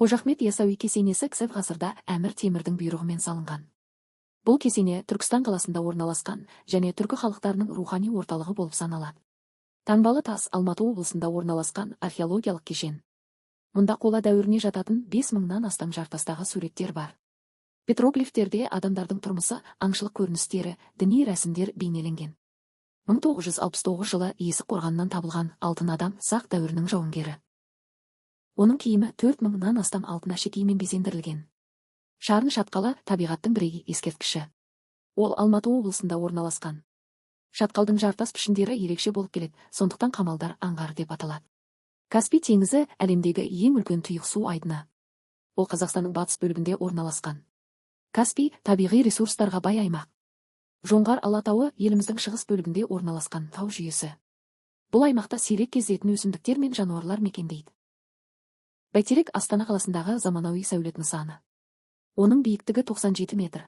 Қожа Ахмет Яссауи кесенесі кісі ғасырда Әмір Темірдің бұйрығымен салынған. Бұл кесене Түркістан қаласында орналасқан және түркі халықтарының рухани орталығы болып саналады. Таңбалы тас Алматы облысында орналасқан археологиялық кешен. Мұнда қола дәуіріне жататын 5000-нан астам жартастағы суреттер бар. Петроглифтерде адамдардың тұрмысы, аңшылық көріністері, діни рәсімдер бейнеленген. 1969 жылы Есік қорғанынан табылған алтын адам сақ дәуірінің жауынгері. Оның киімі 4000-нан астам алтын әшекеймен безендірілген. Шарын шатқалы табиғаттың бірегей ескерткіші. Ол Алматы облысында орналасқан. Шатқалдың жартас пішіндері ерекше болып келеді, сондықтан Қамалдар аңғары деп аталады. Каспий теңізі әлемдегі ең үлкен тұйық су айдыны. Ол Қазақстанның батыс бөлігінде орналасқан. Каспий табиғи ресурстарға бай аймақ. Жоңғар Алатауы еліміздің шығыс бөлігінде орналасқан тау жүйесі. Бұл аймақта сирек кездесетін өсімдіктер мен жануарлар мекендейді. Бәйтерек Астана қаласындағы заманауи сәулет нысаны. Оның биіктігі 97 метр.